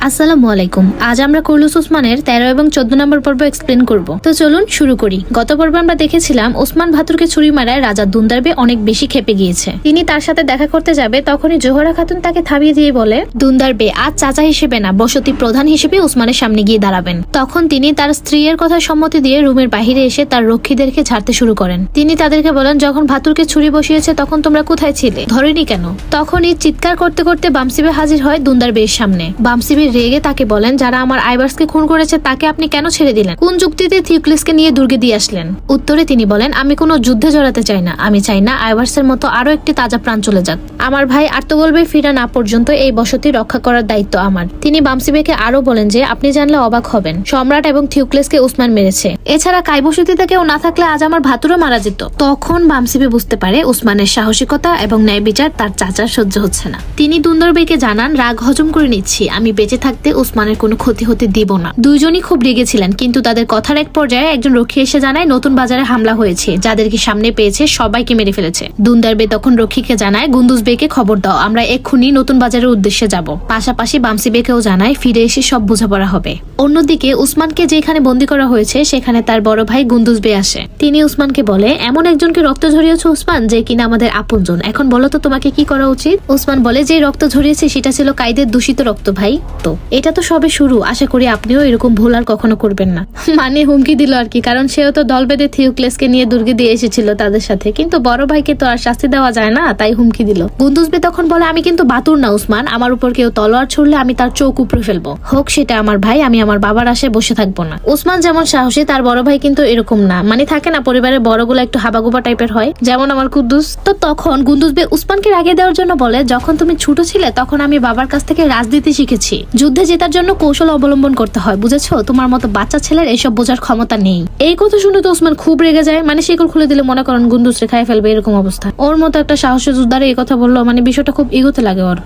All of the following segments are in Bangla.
আসসালামু আলাইকুম। আজ আমরা কুরুলুস ওসমানের 13 এবং 14 নম্বর পর্ব এক্সপ্লেন করব। তো চলুন শুরু করি। গত পর্বে আমরা দেখেছিলাম ওসমান ভাতুরকে ছুরি মারায় রাজা দুন্দারবে অনেক বেশি ক্ষেপে গিয়েছে। তিনি তার সাথে দেখা করতে যাবে, তখনই জোহরা খাতুন তাকে থামিয়ে দিয়ে বলে, দুন্দারবে আজ চাচা হিসেবে না, বসতি প্রধান হিসেবে ওসমানের সামনে গিয়ে দাঁড়াবেন। তখন তিনি তার স্ত্রীর কথা সম্মতি দিয়ে রুমের বাহিরে এসে তার রক্ষীদেরকে ঝাড়তে শুরু করেন। তিনি তাদেরকে বলেন, যখন ভাতুরকে ছুরি বসিয়েছে তখন তোমরা কোথায় ছিলে, ধরেনি কেন? তখনই চিৎকার করতে করতে বামসিবে হাজির হয় দুন্দারবের সামনে। বামসিবে রেগে তাকে বলেন, যারা আমার আইবার্সকে খুন করেছে তাকে আপনি কেন ছেড়ে দিলেন? কোন যুক্তিতে থিউক্লিসকে নিয়ে দুর্গে দিয়ে আসলেন? উত্তরে তিনি বলেন, আমি কোনো যুদ্ধে জড়াতে চাই না। আমি চাই না আইবার্সের মতো আরো একটি তাজা প্রাণ চলে যাক। আমার ভাই আত্মগল্পে ফিরা না পর্যন্ত এই বসতি রক্ষা করার দায়িত্ব আমার। তিনি বামসিবেকে আরো বলেন যে আপনি জানলে অবাক হবেন, সম্রাট এবং থিউক্লিসকে ওসমান মেরেছে। এছাড়া কাইবসতিতে কেউ না থাকলে আজ আমার ভাতুরও মারা যেত। তখন বামসিবে বুঝতে পারে ওসমানের সাহসিকতা এবং ন্যায় বিচার তার চাচার সহ্য হচ্ছে না। তিনি দুন্দরবেকে জানান, রাগ হজম করে নিচ্ছি, আমি বেঁচে থাকতে ওসমানের কোনো ক্ষতি হতে দিব না। দুইজনই খুব রেগেছিলেন, কিন্তু তাদের কথার এক পর্যায়ে একজন রক্ষী এসে জানায় নতুন বাজারে হামলা হয়েছে, যাদেরকে সামনে পেয়েছে সবাইকে মেরে ফেলেছে। দুন্দারবে তখন রক্ষীকে জানায়, গুন্দুজ বেকে খবর দাও, আমরা এক্ষুনি নতুন বাজারের উদ্দেশ্যে যাব। পাশাপাশি বামসিবেকেও জানায় ফিরে এসে সব বোঝাপড়া হবে। অন্যদিকে উসমানকে যেখানে বন্দী করা হয়েছে সেখানে তার বড় ভাই গুন্দুজ বে আসে। তিনি উসমানকে বলে, এমন একজনকে রক্ত ঝরিয়েছে উসমান, যে কিনা আমাদের আপনজন। এখন বলো তো তোমাকে কি করা উচিত? উসমান বলে, যে রক্ত ঝরিয়েছে সেটা ছিল কাইদের দূষিত রক্ত ভাই। তো এটা তো সবে শুরু, আশা করি আপনিও এরকম ভুল আর কখনো করবেন না। মানে হুমকি দিল আর কি, কারণ সেও তো দল বেঁধে থিউক্লেসকে নিয়ে দুর্গে দিয়ে এসেছিল তাদের সাথে, কিন্তু বড় ভাইকে তো আর শাস্তি দেওয়া যায় না, তাই হুমকি দিল। গুন্দুজবে তখন বলে, আমি কিন্তু বাতুর না উসমান, আমার উপর কেউ তলোয়ার ছুড়লে আমি তার চোখ উপড়ে ফেলবো, হোক সেটা আমার ভাই, আমি আমার বাবার আশায় বসে থাকবো না। উসমান যেমন সাহসী, তার বড় ভাই কিন্তু এরকম না। মানে থাকে না পরিবারের বড়গুলো একটু হাবাগুবা টাইপের হয়, যেমন আমার কুদ্দুস। তো তখন গুন্দুজবে উসমানকে রাগিয়ে দেওয়ার জন্য বলে, যখন তুমি ছোট ছিলে তখন আমি বাবার কাছ থেকে রাজনীতি শিখেছি, যুদ্ধে জেতার জন্য কৌশল অবলম্বন করতে হয়, বুঝেছো? তোমার মতো বাচ্চা ছেলের এসব বোঝার ক্ষমতা নেই। এই কথা শুনে তো ওসমান খুব রেগে যায়। মানে শিকল খুলে দিলে মনে করেন গুন্দুস রেখায় ফেলবে, এরকম অবস্থা। ওর মতো একটা সাহসী যোদ্ধারে এই কথা বললো, মানে বিষয়টা খুব ইগোতে লাগে ওর।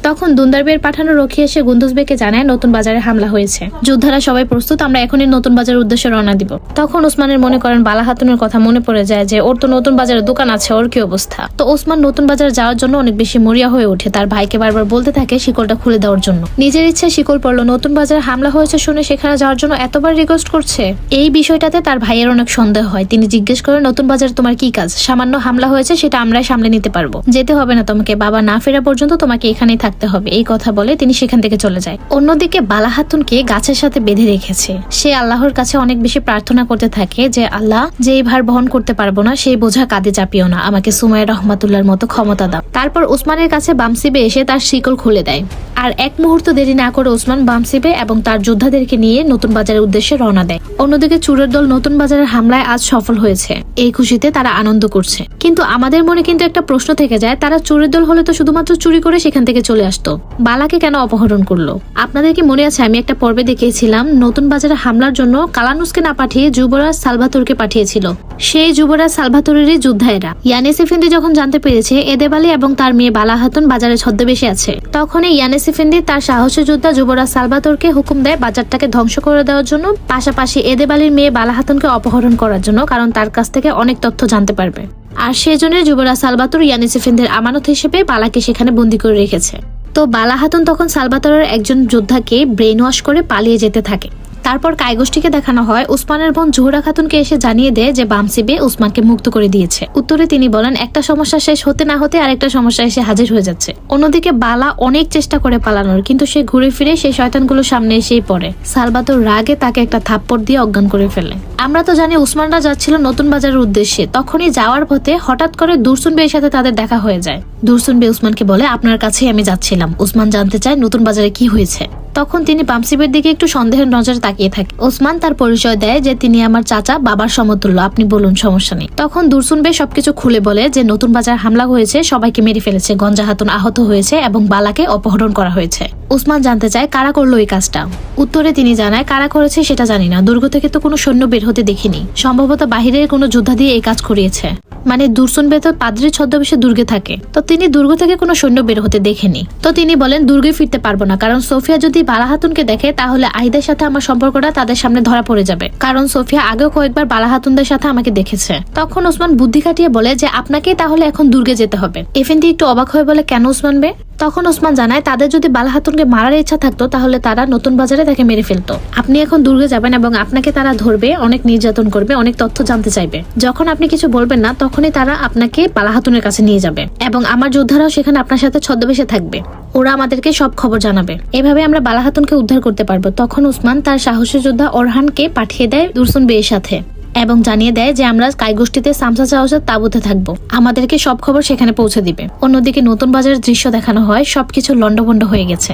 তখন দুন্দারবের পাঠানো রক্ষী এসে গুন্দুজবেকে জানায় নতুন বাজারে হামলা হয়েছে, যোদ্ধারা সবাই প্রস্তুত, আমরা এখনই নতুন বাজারের উদ্দেশ্যে রওনা দিব। তখন ওসমানের মনে করেন বালা হাতুনের কথা মনে পড়ে যায় যে ওর তো নতুন বাজারে দোকান আছে, ওর কি অবস্থা। তো ওসমান নতুন বাজারে যাওয়ার জন্য অনেক বেশি মরিয়া হয়ে ওঠে, তার ভাইকে বারবার বলতে থাকে শিকলটা খুলে দেওয়ার জন্য। নিজের ইচ্ছায় শিকল পড়লো। নতুন বাজারে হামলা হয়েছে শুনে সেখানে যাওয়ার জন্য এতবার রিকোয়েস্ট করছে। এই বিষয়টাতে তার ভাইয়ের অনেক সন্দেহ হয়। তিনি জিজ্ঞেস করেন, নতুন বাজারে তোমার কি কাজ? সামান্য হামলা হয়েছে, সেটা আমরাই সামলে নিতে পারবো, যেতে হবে না তোমাকে, বাবা না ফেরা পর্যন্ত তোমাকে এখানেই থাকতে হবে। এই কথা বলে তিনি সেখান থেকে চলে যায়। অন্যদিকে বালা হাতুনকে গাছের সাথে বেঁধে রেখেছে। সে আল্লাহর কাছে অনেক বেশি প্রার্থনা করতে থাকে যে আল্লাহ, যে এই ভার বহন করতে পারবো না সেই বোঝা কাঁধে চাপিও না, আমাকে সুমাইয়া রহমাতুল্লাহর মতো ক্ষমতা দাও। তারপর ওসমানের কাছে বামসিবে এসে তার শিকল খুলে দেয়। আর এক মুহূর্ত দেরি না করে ওসমান বামসিবে এবং তার যোদ্ধাদেরকে নিয়ে নতুন বাজারের উদ্দেশ্যে রওনা দেয়। অন্যদিকে চোরের দল নতুন বাজারের হামলায় আজ সফল হয়েছে, এই খুশিতে তারা আনন্দ করছে। কিন্তু আমাদের মনে কিন্তু একটা প্রশ্ন থেকে যায়, তারা চোরের দল হলে তো শুধুমাত্র চুরি করে সেখান থেকে চলে আসতো, বালাকে কেন অপহরণ করলো? আপনাদের কি মনে আছে আমি একটা পর্বে দেখিয়েছিলাম নতুন বাজারে হামলার জন্য কালানুসকে না পাঠিয়ে যুবরাজ সালভাতোরকে পাঠিয়েছিল। সেই যুবরাজ সালভাতোরেরই যোদ্ধায়েরা। ইয়ানিস এফেন্দি যখন জানতে পেরেছে এদেবালি এবং তার মেয়ে বালা হাতুন বাজারে ছদ্মবেশে আছে, তখনই ইয়ানিস এফেন্দি তার সাহসী যোদ্ধা যুবরাজ সালভাতোরকে হুকুম দেয় বাজারটাকে ধ্বংস করে দেওয়ার জন্য, পাশাপাশি এদেবালির মেয়ে বালা হাতুনকে অপহরণ করার জন্য, কারণ তার কাছ থেকে অনেক তথ্য জানতে পারবে। আর সেজন্য যুবরাজ সালভাতোর ইয়ানিস এফেন্দির আমানত হিসেবে বালাকে সেখানে বন্দী করে রেখেছে। তো বালা হাতুন তখন সালভাতোরের একজন যোদ্ধাকে ব্রেন ওয়াশ করে পালিয়ে যেতে থাকে। তারপর কায়গোষ্ঠীকে দেখানো হয় উসমানের বোন জোহরা খাতুনকে এসে জানিয়ে দেয় যে বামসিবে উসমানকে মুক্ত করে দিয়েছে। উত্তরে তিনি বলেন, একটা সমস্যা শেষ হতে না হতে আরেকটা সমস্যা এসে হাজির হয়ে যাচ্ছে। অন্যদিকে বালা অনেক চেষ্টা করে পালানোর, কিন্তু সে ঘুরে ফিরে সেই শয়তানগুলো সামনে এসেই পড়ে। সালভাতোর রাগে তাকে একটা থাপ্পড় দিয়ে অজ্ঞান করে ফেলে। আমরা তো জানি উসমানরা যাচ্ছিল নতুন বাজারের উদ্দেশ্যে, তখনই যাওয়ার পথে হঠাৎ করে দুরসুন বের সাথে তাদের দেখা হয়ে যায়। দুরসুন বে উসমানকে বলে, আপনার কাছেই আমি যাচ্ছিলাম। উসমান জানতে চায় নতুন বাজারে কি হয়েছে। তখন তিনি বামসিবের দিকে একটু সন্দেহের নজরে তাকিয়ে থাকে। ওসমান তার পরিচয় দেয় যে তিনি আমার চাচা, বাবার সমতুল্য, আপনি বলুন, সমস্যা নেই। তখন দুরসুন বে সবকিছু খুলে বলে যে নতুন বাজার হামলা হয়েছে, সবাইকে মেরে ফেলেছে, গঞ্জা হাতুন আহত হয়েছে এবং বালাকে অপহরণ করা হয়েছে। ওসমান জানতে চায় কারা করলো এই কাজটা। উত্তরে তিনি জানায়, কারা করেছে সেটা জানি না, দুর্গ থেকে তো কোনো সৈন্য বের হতে দেখিনি, সম্ভবত বাহিরের কোনো যোদ্ধা দিয়ে এই কাজ করিয়েছে। মানে দুরসুন বে তো পাদ্রির ছদ্মবেশে দুর্গে থাকে, তো তিনি দুর্গ থেকে কোনো সৈন্য বের হতে দেখেনি। তো তিনি বলেন, দুর্গে ফিরতে পারবো না, কারণ সোফিয়া যদি বালা হাতুনকে দেখে তাহলে আহিদের সাথে আমার সম্পর্কটা তাদের সামনে ধরা পড়ে যাবে, কারণ সোফিয়া আগেও কয়েকবার বালা হাতুনদের সাথে আমাকে দেখেছে। তখন ওসমান বুদ্ধি খাটিয়ে বলে যে আপনাকেই তাহলে এখন দুর্গে যেতে হবে। এফেন্দি একটু অবাক হয়ে বলে, কেন ওসমান বে? তখন ওসমান জানায় তাদের যদি বালা খাতুনকে মারার ইচ্ছা থাকতো তাহলে তারা নতুন বাজারে তাকে মেরে ফেলতো। আপনি এখন দুর্গে যাবেন এবং আপনাকে তারা ধরবে, অনেক নির্যাতন করবে, অনেক তথ্য জানতে চাইবে। যখন আপনি কিছু বলবেন না তখনই তারা আপনাকে বালা খাতুনের কাছে নিয়ে যাবে এবং আমার যোদ্ধারাও সেখানে আপনার সাথে ছদ্মবেশে থাকবে। ওরা আমাদেরকে সব খবর জানাবে। এভাবে আমরা বালা খাতুনকে উদ্ধার করতে পারবো। তখন ওসমান তার সাহসী যোদ্ধা ওরহানকে পাঠিয়ে দেয় দুরসুন বেয়ের সাথে এবং জানিয়ে দেয় যে আমরা কাইগোষ্ঠীতে সামসা চাউসের তাঁবুতে থাকবো, আমাদেরকে সব খবর সেখানে পৌঁছে দিবে। অন্যদিকে নতুন বাজারের দৃশ্য দেখানো হয়, সবকিছু লন্ডভন্ড হয়ে গেছে।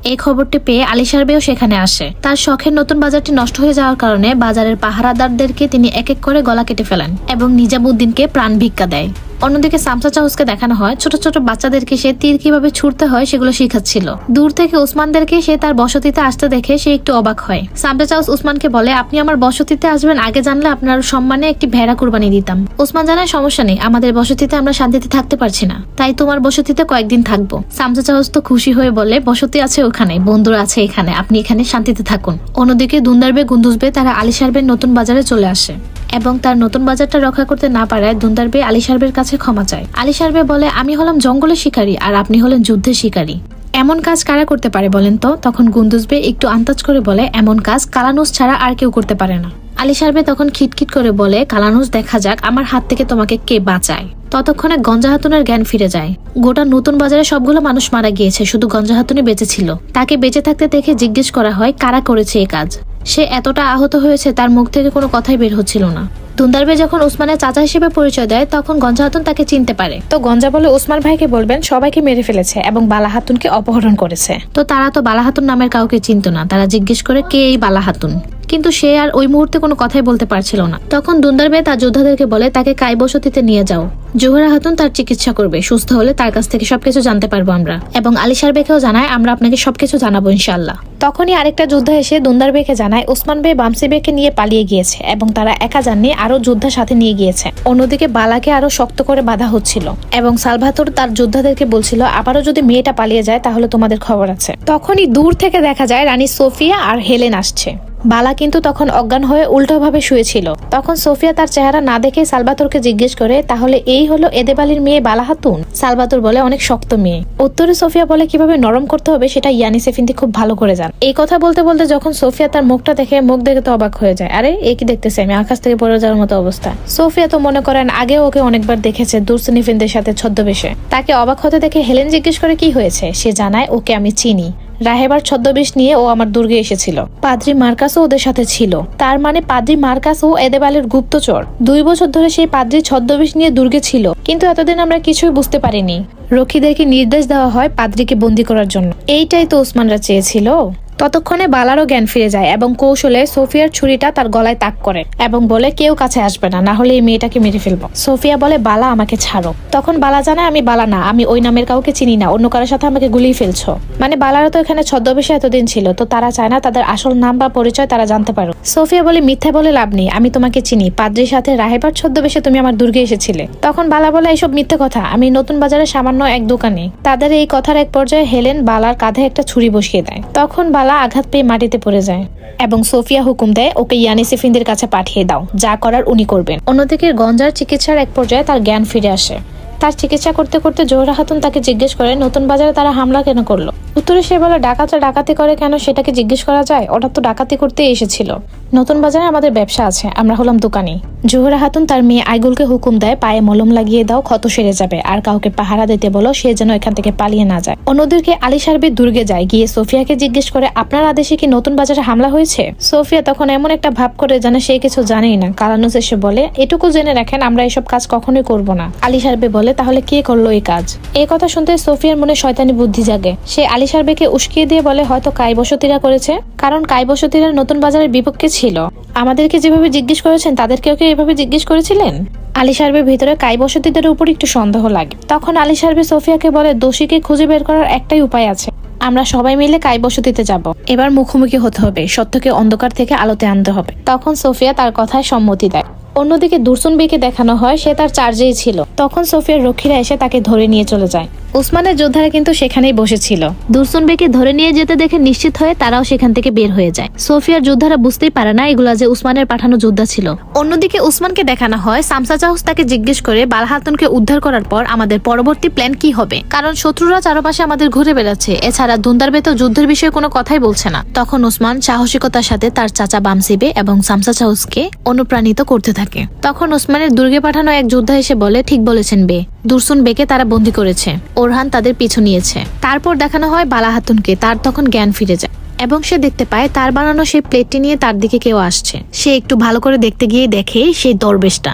এই খবরটি পেয়ে আলিশার বেও সেখানে আসে। তার শখের নতুন বাজারটি নষ্ট হয়ে যাওয়ার কারণে বাজারের পাহারাদারদেরকে তিনি এক এক করে গলা কেটে ফেলেন এবং নিজামুদ্দিনকে প্রাণ ভিক্ষা দেয়। অন্যদিকে সামসা চাউসকে দেখানো হয় ছোট ছোট বাচ্চাদেরকে সে তীর কিভাবে ছুটতে হয় সেগুলো শিখাচ্ছিল। দূর থেকে ওসমানদেরকে সে তার বসতিতে আসতে দেখে সে একটু অবাক হয়। সামসা চাউস ওসমানকে বলে, আপনি আমার বসতিতে আসবেন, আগে জানলে আপনার সম্মানে একটি ভেড়া কুরবানি দিতাম। ওসমান জানায়, সমস্যা নেই, আমাদের বসতিতে আমরা শান্তিতে থাকতে পারছি না, তাই তোমার বসতিতে কয়েকদিন থাকবো। সামসা চাউস তো খুশি হয়ে বলে, বসতি আছে ওখানে, বন্ধুরা আছে এখানে, আপনি এখানে শান্তিতে থাকুন। অন্যদিকে দুন্দারবে গুন্দুজবে তারা আলিশারবের নতুন বাজারে চলে আসে এবং তার নতুন বাজারটা রক্ষা করতে না পারায় দুন্দারবে আলিশারবের কাছে ক্ষমা চায়। আলিশারবে বলে, আমি হলাম জঙ্গলের শিকারী আর আপনি হলেন যুদ্ধের শিকারী, এমন কাজ কারা করতে পারে বলেন তো? তখন গুন্দুজবে একটু আন্দাজ করে বলে, এমন কাজ কালানুস ছাড়া আর কেউ করতে পারে না। আলিশারবে তখন খিটখিট করে বলে, কালানুস, দেখা যাক আমার হাত থেকে তোমাকে কে বাঁচায়। ততক্ষণে গঞ্জা হাতুনের জ্ঞান ফিরে যায়। গোটা নতুন বাজারে সবগুলো মানুষ মারা গিয়েছে, শুধু গঞ্জা হাতুনই বেঁচে ছিল। তাকে বেঁচে থাকতে দেখে জিজ্ঞেস করা হয় কারা করেছে এই কাজ। সে এতটা আহত হয়েছে তার মুখ থেকে কোনো কথাই বের হচ্ছিল না। দুন্দারবে যখন ওসমানের চাচা হিসেবে পরিচয় দেয় তখন গঞ্জা হাতুন তাকে চিনতে পারে। তো গঞ্জা বলে, ওসমান ভাইকে বলবেন সবাইকে মেরে ফেলেছে এবং বালা হাতুনকে অপহরণ করেছে। তো তারা তো বালা হাতুন নামের কাউকে চিনত না। তারা জিজ্ঞেস করে কে এই বালা হাতুন, কিন্তু সে আর ওই মুহূর্তে কোনো কথাই বলতে পারছিল না। তখন দুন্দারবে তার যোদ্ধাদেরকে বলে তাকে কাইবসতিতে নিয়ে যাও, জোহরা হাতুন তার চিকিৎসা করবে, সুস্থ হলে তার কাছ থেকে সবকিছু জানতে পারবো আমরা। এবং আলিশার বেকেও জানায় আমরা আপনাকে সবকিছু জানাবো ইনশাআল্লাহ। তখনই আরেকটা যোদ্ধা এসে দুন্দার বেকে জানায় ওসমান বে বামসি বেকে নিয়ে পালিয়ে গিয়েছে এবং তারা একা যাননি, আরো যোদ্ধা সাথে নিয়ে গিয়েছে। অন্যদিকে বালাকে আরো শক্ত করে বাধা হচ্ছিল এবং সালভাতোর তার যোদ্ধাদেরকে বলছিল আবারও যদি মেয়েটা পালিয়ে যায় তাহলে তোমাদের খবর আছে। তখনই দূর থেকে দেখা যায় রানী সোফিয়া আর হেলেন আসছে। বালা কিন্তু তখন অজ্ঞান হয়ে উল্টোভাবে শুয়েছিল। তখন সোফিয়া তার চেহারা না দেখে সালভাতোরকে জিজ্ঞেস করে, তাহলে এই হলো এদেবালির মেয়ে বালা হাতুন? সালভাতোর বলে, অনেক শক্ত মেয়ে। উত্তরে সোফিয়া বলে, কিভাবে নরম করতে হবে সেটা ইয়ানিস এফেন্দি খুব ভালো করে জান। এই কথা বলতে বলতে যখন সোফিয়া তার মুখটা দেখে, মুখ দেখে তো অবাক হয়ে যায়, আরে এই কি দেখতেছে আমি, আকাশ থেকে পড়ে যাওয়ার মতো অবস্থা। সোফিয়া তো মনে করেন আগে ওকে অনেকবার দেখেছে দুরসুন এফেন্দির সাথে ছদ্মবেশে। তাকে অবাক হতে দেখে হেলেন জিজ্ঞেস করে কি হয়েছে। সে জানায়, ওকে আমি চিনি, রাহেবার ছদ্মবেশ নিয়ে ও আমার দুর্গে এসেছিল। পাদ্রি মার্কাসও ওদের সাথে ছিল। তার মানে পাদ্রি মার্কাস ও এদেবালের গুপ্তচর। 2 বছর ধরে সেই পাদ্রি ছদ্মবেশ নিয়ে দুর্গে ছিল, কিন্তু এতদিন আমরা কিছুই বুঝতে পারিনি। রক্ষীদেরকে নির্দেশ দেওয়া হয় পাদ্রিকে বন্দী করার জন্য। এইটাই তো ওসমানরা চেয়েছিল। ততক্ষণে বালারও জ্ঞান ফিরে যায় এবং কৌশলে সোফিয়ার ছুরিটা তার গলায় তাক করে এবং বলে কেউ কাছে আসবে না, না হলে এই মেয়েটাকে মেরে ফেলবো। সোফিয়া বলে, বালা আমাকে ছাড়ো। তখন বালা জানায়, আমি বালা না, আমি ওই নামের কাউকে চিনি না, অন্য কারোর সাথে আমাকে গুলিয়ে ফেলছো। মানে বালারা তো এখানে ছদ্মবেশে এতদিন ছিল, তো তারা চায় না তাদের আসল নাম বা পরিচয় তারা জানতে পারো। সোফিয়া বলে, মিথ্যা বলে লাভ নেই, আমি তোমাকে চিনি, পাদ্রির সাথে রাহেবার ছদ্মবেশে তুমি আমার দুর্গে এসেছিলে। তখন বালা বলে, এইসব মিথ্যে কথা, আমি নতুন বাজারে সামান্য এক দোকানে। তাদের এই কথার এক পর্যায়ে হেলেন বালার কাঁধে একটা ছুরি বসিয়ে দেয়। তখন বালা আঘাত পেয়ে মাটিতে পড়ে যায় এবং সোফিয়া হুকুম দেয় ওকে ইয়ানিস এফেন্দির কাছে পাঠিয়ে দাও, যা করার উনি করবেন। অন্যদিকে গঞ্জার চিকিৎসার এক পর্যায়ে তার জ্ঞান ফিরে আসে। তার চিকিৎসা করতে করতে জোহরা খাতুন তাকে জিজ্ঞেস করে নতুন বাজারে তারা হামলা কেন করলো। উত্তরে সে বলে, ডাকাতরা ডাকাতি করে কেন সেটাকে জিজ্ঞেস করা যায়, ওটা তো ডাকাতি করতে এসেছিল। নতুন বাজারে আমাদের ব্যবসা আছে, আমরা হলাম দোকানি। জোহরা খাতুন তার মেয়ে আইগুলকে হুকুম দেয় পায়ে মলম লাগিয়ে দাও, ক্ষত সেরে যাবে, আর কাউকে পাহারা দিতে বলো, সে যেন এখান থেকে পালিয়ে না যায়। অন্যদিকে আলিশারবি দুর্গে যায়, গিয়ে সোফিয়াকে জিজ্ঞেস করে আপনার আদেশে কি নতুন বাজারে হামলা হয়েছে। সোফিয়া তখন এমন একটা ভাব করে জানে সে কিছু জানেই না। কালানুস এসে বলে, এটুকু জেনে রাখেন আমরা এসব কাজ কখনোই করব না। আলিশারবি বলে, তাহলে কে করলো এই কাজ? এই কথা শুনতে সোফিয়ার মনে শয়তানি বুদ্ধি জাগে। সে আলিশারবিকে উস্কিয়ে দিয়ে বলে, হয়তো কাইবসতিরা করেছে, কারণ কাইবসতিরা নতুন বাজারের বিপক্ষে ছিল। আমাদেরকে যেভাবে জিজ্ঞেস করেছেন তাদেরকেও কি এভাবে জিজ্ঞেস করেছিলেন? আলিশারবির ভিতরে কাইবসতিদের উপর একটু সন্দেহ লাগে। তখন আলিশারবি সোফিয়াকে বলে, দোষীকে খুঁজে বের করার একটাই উপায় আছে, আমরা সবাই মিলে কাইবসতিতে যাব। এবার মুখোমুখি হতে হবে, সত্যকে অন্ধকার থেকে আলোতে আনতে হবে। তখন সোফিয়া তার কথায় সম্মতি দেয়। অন্যদিকে দুরসুন বেকে দেখানো হয় সে তার চার্জেই ছিল। তখন সোফিয়ার রক্ষীরা এসে তাকে ধরে নিয়ে চলে যায়। ওসমানের যোদ্ধারা কিন্তু সেখানেই বসেছিল। দুরসুন বেকে ধরে নিয়ে যেতে দেখে নিশ্চিত হয়ে তারাও সেখান থেকে বের হয়ে যায়। সোফিয়ার যোদ্ধারা বুঝতেই পারে না এগুলা যে উসমানের পাঠানো যোদ্ধা ছিল। অন্যদিকে উসমানকে দেখানো হয় সামসা চাহুস তাকে জিজ্ঞেস করে বালা খাতুনকে উদ্ধার করার পর আমাদের পরবর্তী প্ল্যান কি হবে, কারণ শত্রুরা চারপাশে আমাদের ঘুরে বেড়াচ্ছে। এছাড়া দুন্দারবে তো যুদ্ধের বিষয়ে কোনো কথাই বলছে না। তখন উসমান সাহসিকতার সাথে তার চাচা বামসিবে এবং সামসা চাহুসকে অনুপ্রাণিত করতে থাকে। তখন উসমানের দুর্গে পাঠানো এক যোদ্ধা এসে বলে, ঠিক বলেছেন বে, দুরসুন বেকে তারা বন্দী করেছে, ওরহান তাদের পিছু নিয়েছে। তারপর দেখানো হয় বালা খাতুনকে, তার তখন জ্ঞান ফিরে যায় এবং সে দেখতে পায় তার বানানো সেই প্লেটটি নিয়ে তার দিকে কেউ আসছে। সে একটু ভালো করে দেখতে গিয়ে দেখে সেই দরবেশটা।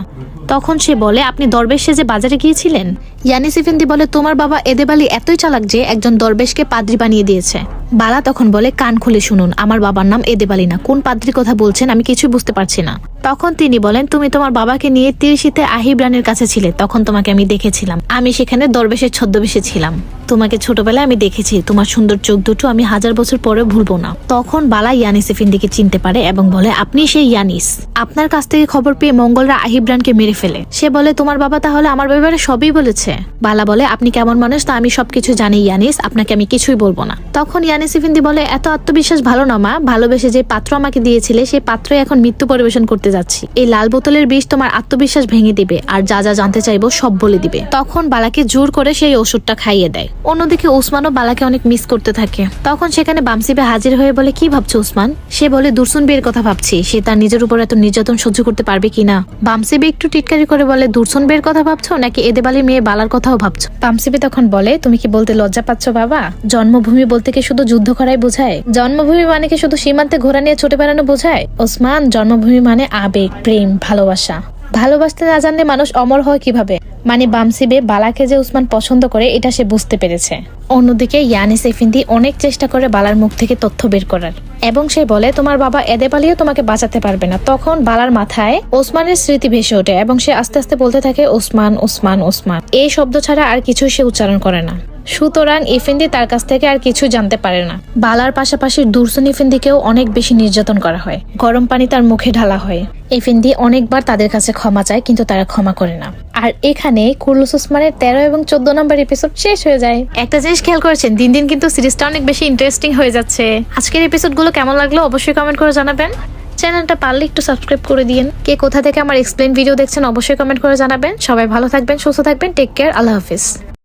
তখন সে বলে, আপনি দরবেশ সেজে বাজারে গিয়েছিলেন? ইয়ানিস ইফেন্দি বলে, তোমার বাবা এদেবালি এতই চালাক যে একজন দরবেশকে পাদ্রি বানিয়ে দিয়েছে। বালা তখন বলে, কান খুলে শুনুন, আমার বাবার নাম এদেবালি না, কোন পাদ্রির কথা বলছেন আমি কিছুই বুঝতে পারছি না। তখন তিনি বলেন, তুমি তোমার বাবাকে নিয়ে তিরশিতে আহিব রানের কাছে ছিলে, তখন তোমাকে আমি দেখেছিলাম। আমি সেখানে দরবেশের ছদ্মবেশে ছিলাম। তোমাকে ছোটবেলায় আমি দেখেছি, তোমার সুন্দর চোখ দুটো আমি 1000 বছর পরেও ভুলবো না। তখন বালা ইয়ানিস ইফেন্দিকে চিনতে পারে এবং বলে, আপনি সেই ইয়ানিস। আপনার কাছ থেকে খবর পেয়ে মঙ্গলরা আহিব রানকে মেরে ফেলে। সে বলে, তোমার বাবা তাহলে আমার ব্যাপারে সবই বলেছে। বালা বলে, আপনি কেমন মানুষ তা আমি সবকিছু জানি ইয়ানিস, আপনাকে আমি কিছুই বলবো না। তখন ইয়ানিস ইফেন্দি বলে, এত আত্মবিশ্বাস ভালো না মা, ভালোবেসে যে পাত্র আমাকে দিয়েছিলে সেই পাত্রই এখন মৃত্যু পরিবেশন করতে যাচ্ছি। এই লাল বোতলের বিষ তোমার আত্মবিশ্বাস ভেঙে দিবে আর যা যা জানতে চাইবো সব বলে দিবে। তখন বালাকে জোর করে সেই ওষুধটা খাইয়ে দেয়। অন্যদিকে ওসমানও বালাকে অনেক মিস করতে থাকে। তখন সেখানে বামসিবে হাজির হয়ে বলে, কি ভাবছো ওসমান? সে বলে, দুরসুন বের কথা ভাবছি, সে তার নিজের উপর এত নির্যাতন সহ্য করতে পারবে কিনা। বামসিবে একটু টিটকারি করে বলে, দুরসুন বের কথা ভাবছো নাকি এদেবালির মেয়ে বালার কথাও ভাবছো? বামসিবে তখন বলে, তুমি কি বলতে লজ্জা পাচ্ছ বাবা? জন্মভূমি বলতে কি শুধু যুদ্ধ করাই বোঝায়? জন্মভূমি মানে কি শুধু সীমান্তে ঘোড়া নিয়ে ছুটে বেড়ানো বোঝায়? ওসমান, জন্মভূমি মানে আবেগ, প্রেম, ভালোবাসা। ভালোবাসতে না জানলে মানুষ অমর হয় কিভাবে? মানে বামসিবে বালাকে যে উসমান পছন্দ করে এটা সে বুঝতে পেরেছে। অন্যদিকে ইয়ানিস ইফেন্দি অনেক চেষ্টা করে বালার মুখ থেকে তথ্য বের করার এবং সে বলে, তোমার বাবা এদেবালিও তোমাকে বাঁচাতে পারবে না। তখন বালার মাথায় ওসমানের স্মৃতি ভেসে ওঠে এবং সে আস্তে আস্তে বলতে থাকে, ওসমান ওসমান ওসমান, এই শব্দ ছাড়া আর কিছু সে উচ্চারণ করে না। সুতরাং ইফেন্দি তার কাছ থেকে আর কিছু জানতে পারে না। বালার পাশাপাশি দুরসুন ইফেন্দিকেও অনেক বেশি নির্যাতন করা হয়, গরম পানি তার মুখে ঢালা হয়। ইফেন্দি অনেকবার তাদের কাছে ক্ষমা চায় কিন্তু তারা ক্ষমা করে না। আর এখানে কুরুলুস ওসমানের 13 এবং 14 নম্বর এপিসোড শেষ হয়ে যায়। একটা জিনিস খেয়াল করেছেন, দিন দিন কিন্তু সিরিজটা অনেক বেশি ইন্টারেস্টিং হয়ে যাচ্ছে। আজকের এপিসোডগুলো কেমন লাগলো অবশ্যই কমেন্ট করে জানাবেন। চ্যানেলটা পারলে একটু সাবস্ক্রাইব করে দিন। কে কোথা থেকে আমার এক্সপ্লেন ভিডিও দেখছেন অবশ্যই কমেন্ট করে জানাবেন। সবাই ভালো থাকবেন, সুস্থ থাকবেন, টেক কেয়ার, আল্লাহ হাফিজ।